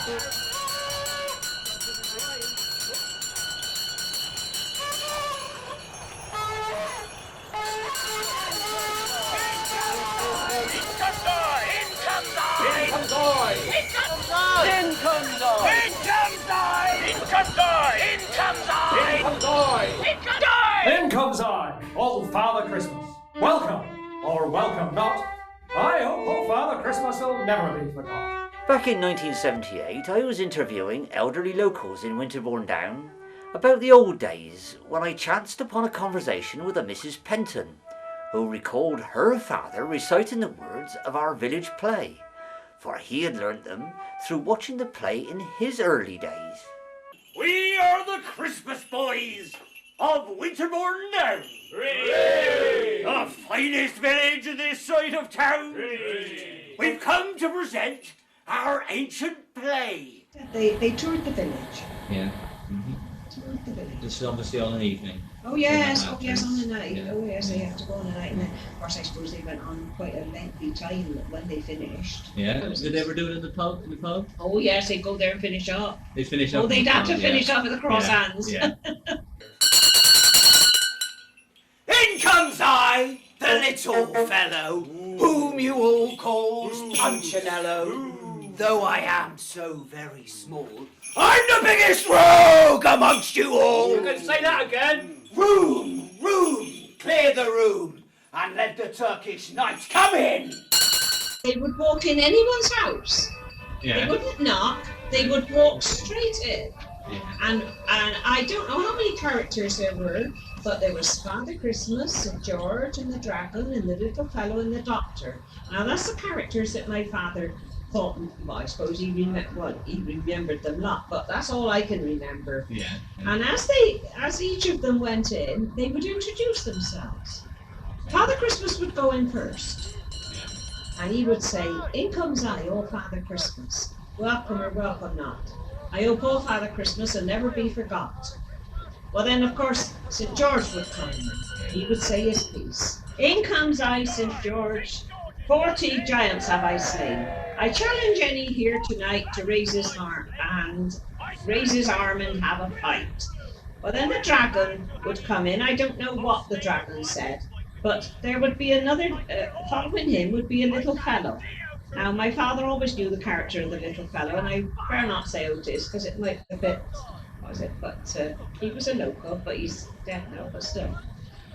In comes I, old Father Christmas. Welcome, or welcome not. I hope old Father Christmas will never be forgot. Back in 1978, I was interviewing elderly locals in Winterbourn Down about the old days when I chanced upon a conversation with a Mrs. Penton, who recalled her father reciting the words of our village play, for he had learnt them through watching the play in his early days. We are the Christmas boys of Winterbourn Down. Hooray! The finest village in this side of town. Hooray! We've come to present our ancient play. They toured the village. Yeah. Toured the village. This is obviously on an evening. Oh yes, Isn't oh that yes, true? on the night. Yeah. Oh yes, they have to go on a night. And then, of course, I suppose they went on quite a lengthy time when they finished. Yeah. Did they ever do it in the pub? Oh yes, they go there and finish up. They finish up. Oh, they'd in the have to pub, finish yeah. up with the cross Yeah, hands. Yeah. In comes I, the little fellow, whom you all call Punchinello. Though I am so very small, I'm the biggest rogue amongst you all. You can say that again. Room, clear the room, and let the Turkish knights come in. They would walk in anyone's house. They Yeah. wouldn't knock. They would walk straight in. Yeah. And I don't know how many characters there were, but there was Father Christmas, St. George and the Dragon and the little fellow and the Doctor. Now that's the characters that my father thought, well, I suppose he remembered them not, but that's all I can remember. Yeah. And as each of them went in, they would introduce themselves. Father Christmas would go in first, and he would say, "In comes I, O Father Christmas, welcome or welcome not. I hope O Father Christmas will never be forgot." Well then, of course, St. George would come in. He would say his piece. "In comes I, St. George, 40 giants have I slain. I challenge any here tonight to raise his arm and have a fight." Well then the dragon would come in. I don't know what the dragon said, but there would be another, following him would be a little fellow. Now my father always knew the character of the little fellow, and I better not say who it is because it might be a bit, but he was a local, but he's dead now, but still.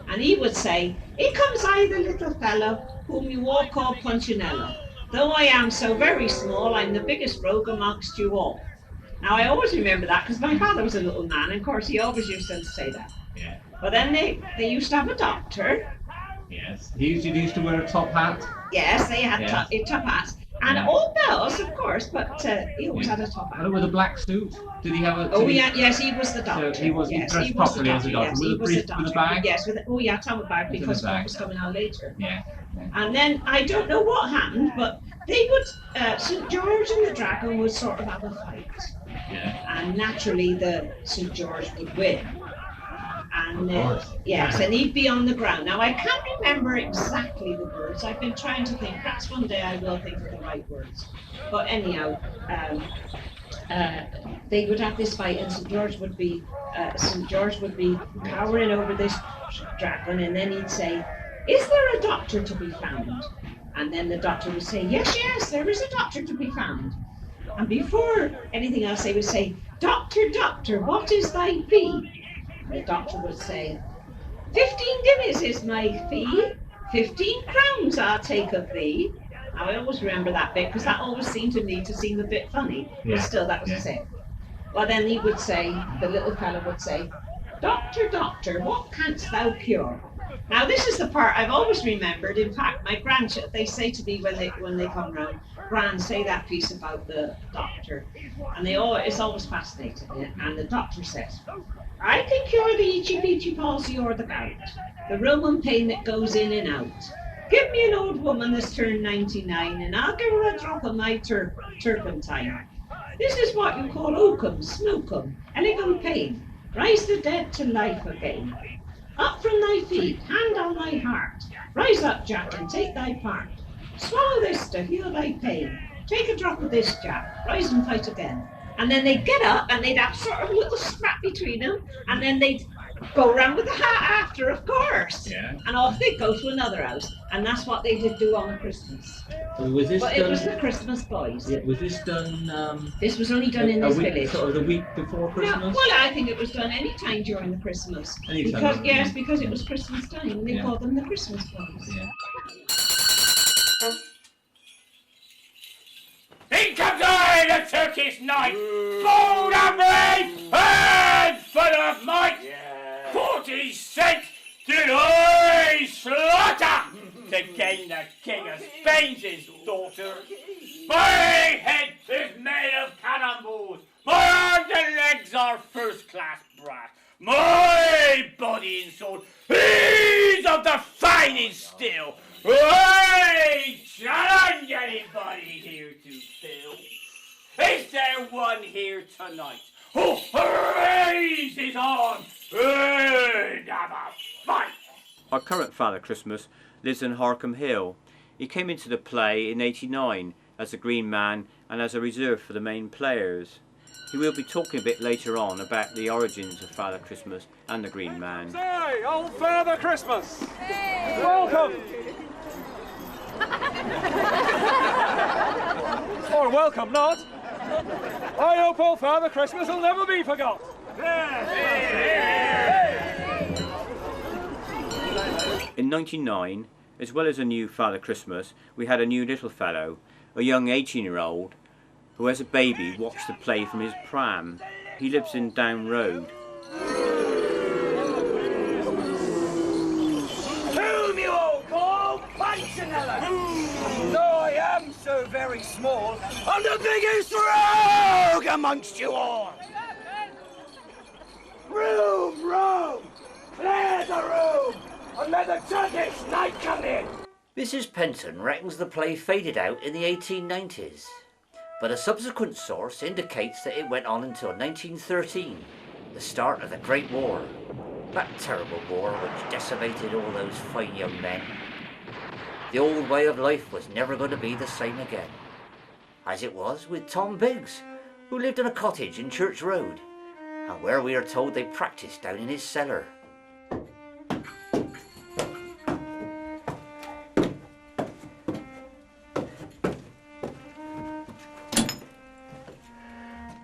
And he would say, "Here comes I, the little fellow, whom you all call Punchinello. Though I am so very small, I'm the biggest rogue amongst you all." Now I always remember that because my father was a little man, and of course he always used to say that. Yeah. But then they used to have a doctor. Yes. He used to wear a top hat. Yes, they had Yeah. top hats. And Yeah. all bells, of course, but he always had a top hat. And with a black suit. Did he have a? Oh did he- yeah, yes, he was the doctor. So he was yes, dressed he was properly as a doctor, Yes, with he a was the brief- with a doctor. bag? Yes, a bag With a because bag. what was coming out later. Yeah. And then I don't know what happened, but they would St. George and the Dragon would sort of have a fight, Yeah. and naturally the St. George would win. And Of course. yes, and he'd be on the ground. Now I can't remember exactly the words. I've been trying to think. Perhaps one day I will think of the right words. But anyhow, they would have this fight, and St. George would be towering over this dragon, and then he'd say, "Is there a doctor to be found?" And then the doctor would say, yes, there is a doctor to be found." And before anything else, they would say, "Doctor, doctor, what is thy fee?" And the doctor would say, 15 guineas is my fee, 15 crowns I'll take of thee." Now I always remember that bit because that always seemed to me to seem a bit funny, Yeah. but still that was the same. Well then he would say, the little fellow would say, "Doctor, doctor, what canst thou cure?" Now this is the part I've always remembered. In fact, my grandchildren, they say to me when they come round, "Gran, say that piece about the doctor," and it's always fascinating. And the doctor says, "I can cure the itchy-peachy palsy or the gout, the rheum pain that goes in and out. Give me an old woman that's turned 99, and I'll give her a drop of my turpentine. This is what you call oakum, snookum, elegant pain. Rise the dead to life again. Up from thy feet, hand on thy heart. Rise up, Jack, and take thy part. Swallow this to heal thy pain. take a drop of this, Jack, rise and fight again. And then they'd get up and they'd have sort of a little scrap between them, and then they'd go round with the hat after, of course. Yeah. And off they'd go to another house, and that's what they did do on Christmas. So was this But done? it was the Christmas boys. Yeah, was this done? This was only done in a this week, village. sort of the week before Christmas. No, well, I think it was done any time during the Christmas. Anytime. Because it was Christmas time, and they Yeah. called them the Christmas boys. Yeah. In comes I, the Turkish knight, bold and brave, and full of might. 40 cents did I slaughter to gain the King of Spain's his daughter. My head is made of cannonballs, my arms and legs are first-class brass, my body and soul is of the finest steel. I challenge anybody here to fill. Is there one here tonight who raises on and have a fight? Our current Father Christmas lives in Harcombe Hill. He came into the play in '89 as a green man and as a reserve for the main players. He will be talking a bit later on about the origins of Father Christmas and the Green Man. Say, old Father Christmas! Welcome! Or welcome not! I hope old Father Christmas will never be forgot! In '99, as well as a new Father Christmas, we had a new little fellow, a young 18-year-old, who as a baby watched the play from his pram. He lives in Down Road. Whom you all call Punchinella. Though I am so very small, I'm the biggest rogue amongst you all. Room, room, clear the room, and let the Turkish knight come in. Mrs. Penton reckons the play faded out in the 1890s, but a subsequent source indicates that it went on until 1913, the start of the Great War. That terrible war which decimated all those fine young men. The old way of life was never going to be the same again. As it was with Tom Biggs, who lived in a cottage in Church Road, and where we are told they practised down in his cellar.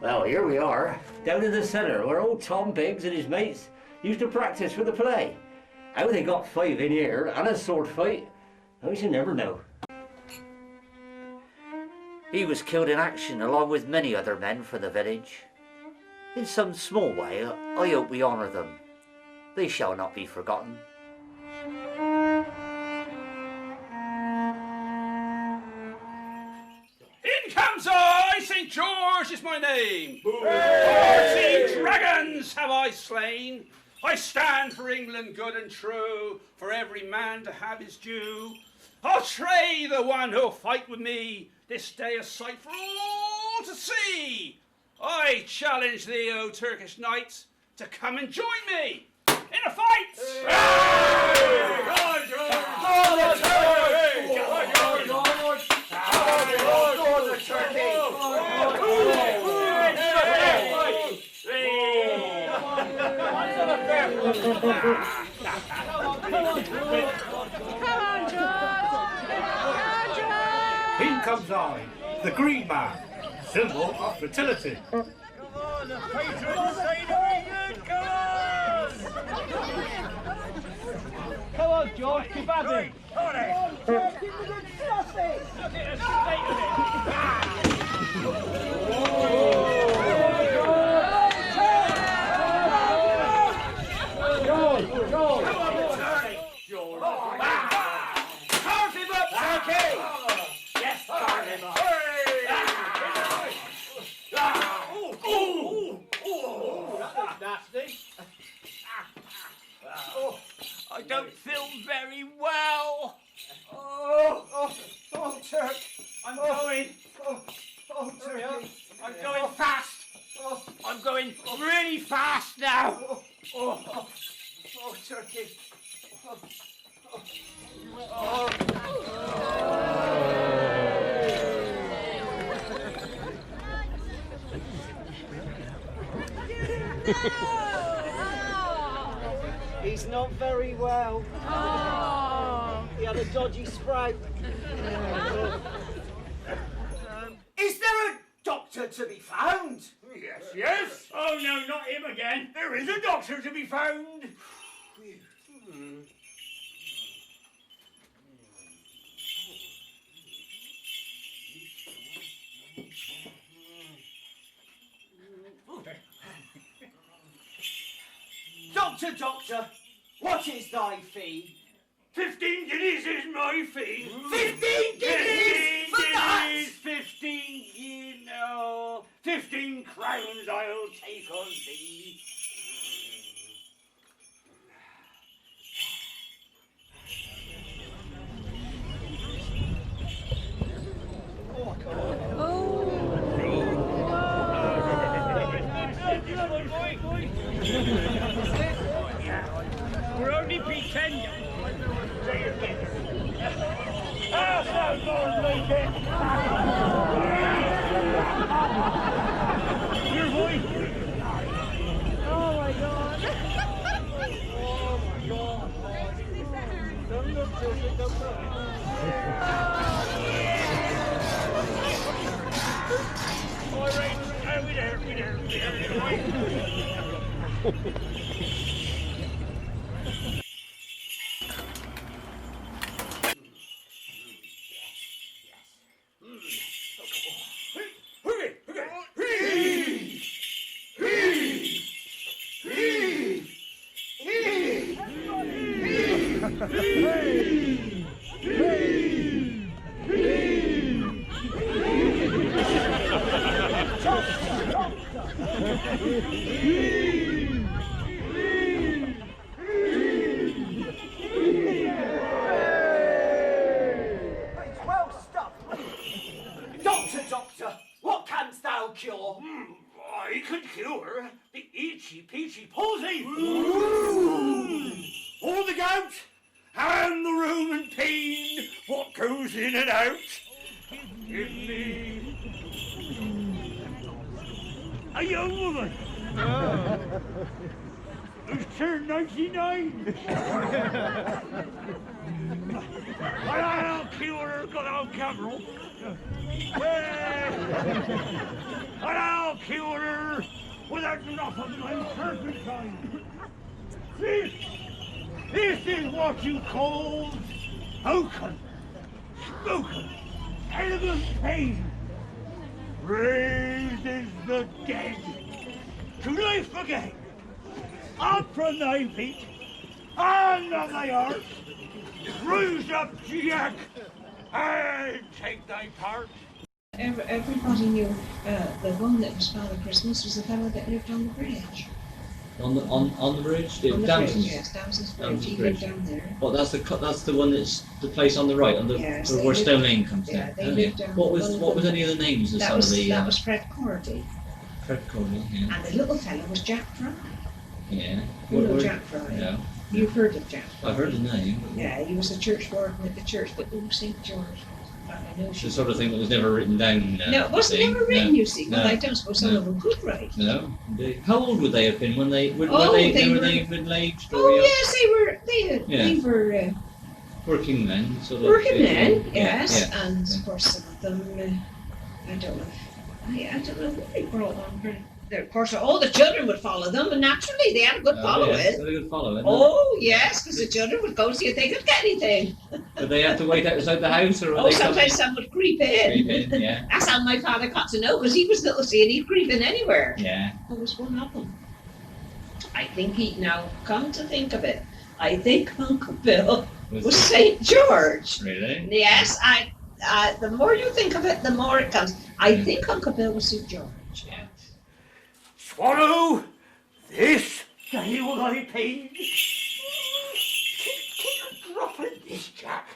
Well, here we are, down in the cellar where old Tom Biggs and his mates used to practice for the play. How they got 5 in here and a sword fight, I should never know. He was killed in action along with many other men for the village. In some small way, I hope we honour them. They shall not be forgotten. In comes I, St. George is my name. 40 dragons have I slain. I stand for England good and true, for every man to have his due. I'll tray the one who'll fight with me, this day a sight for all to see. I challenge thee, O Turkish knight, to come and join me in a fight. In comes I, the Green Man, symbol of fertility. Come on, George, keep at him! Carve him up, Turkey! Yes, carve him up. I don't feel very well. Oh, Turk, I'm going. Oh, Turkey, I'm going fast. I'm going really fast now. Oh, Turkey. He's not very well. He had a dodgy sprout. Is there a doctor to be found? Yes, yes. Oh, no, not him again. There is a doctor to be found. Doctor, doctor, what is thy fee? 15 guineas is my fee. 15 guineas for that? 15 no, 15 crowns I'll take on thee. We're only pretending. Here, boy. Oh my God. All right, we there. Well stuffed. Doctor, doctor, what canst thou cure? I can cure the itchy-peachy palsy. All the gout and the rheum pain, what goes in and out. Give me a young woman who's turned 99. And I'll cure her, good old Cameron. And I'll cure her with a drop of my turpentine. This is what you call oaken, spoken, elegant pain. Raises the dead to life again. Up from thy feet, and of thy heart, rise up, Jack, and take thy part. Everybody knew the one that was Father Christmas was the fellow that lived on the bridge. On the bridge, On the Downs's. bridge, yes, Downs's bridge. He lived down there. Well, that's the one that's the place on the right, on the Yes, where they Stone lived- Lane comes yeah, down. they Oh, lived yeah. down What one was of any them. of the names of That some was of the that was Fred Cordy, Fred Cornell? Yeah. and the little fellow was Jack Fry. Yeah. You know What- Jack Fry. No. You've heard of Jack Fry. I've heard the name. But Yeah, he was a church warden at the church, but St. George. I know it's she. the sort of thing that was never written down. No, it wasn't thing. ever written, No. you see. Well, No. I don't suppose some No. of them could write. No, indeed. How old would they have been when they were Oh, they they were were- they middle-aged or Oh young? yes, they were Working men, sort of. working men, Yeah, yes, yeah. and of course some of them, I don't know. I don't know what they brought on. Of course, all the children would follow them, and naturally they had a good following. Yes, they would follow it. Oh yes, because the children would go see if they could get anything. Did they have to wait outside the house, or were Oh, they sometimes some would creep in. creep in? Yeah, That's how my father got to know, because he was little, see, and he'd creep in anywhere. yeah. There was one of them. I think now come to think of it, I think Uncle Bill was St. George. Really? Yes, the more you think of it, the more it comes. I think Uncle Bill was St. George. Yeah. Swallow this, that you will I pain. Take a drop of this, Jack.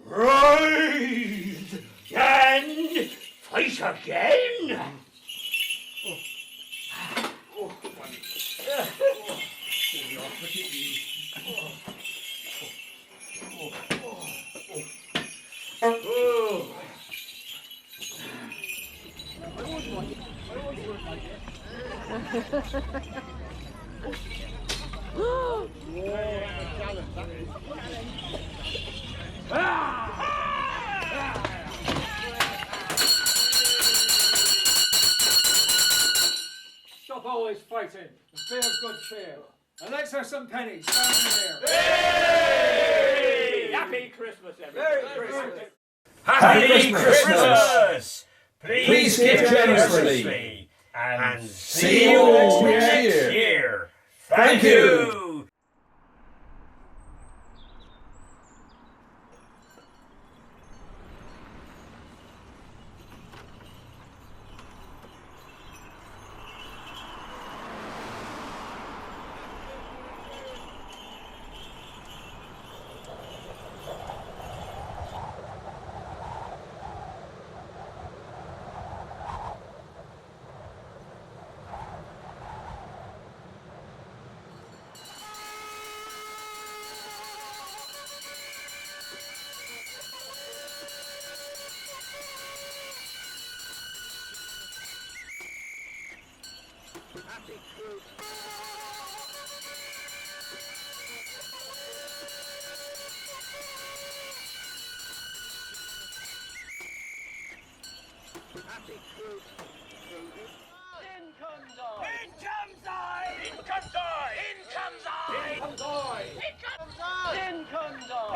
Rise and fight again. Stop all this fighting and be of good cheer. And let's have some pennies down here. Hey! Happy Christmas, everybody. Merry Christmas. Happy Christmas! Please give generously and see you all next year. Thank you. In comes I!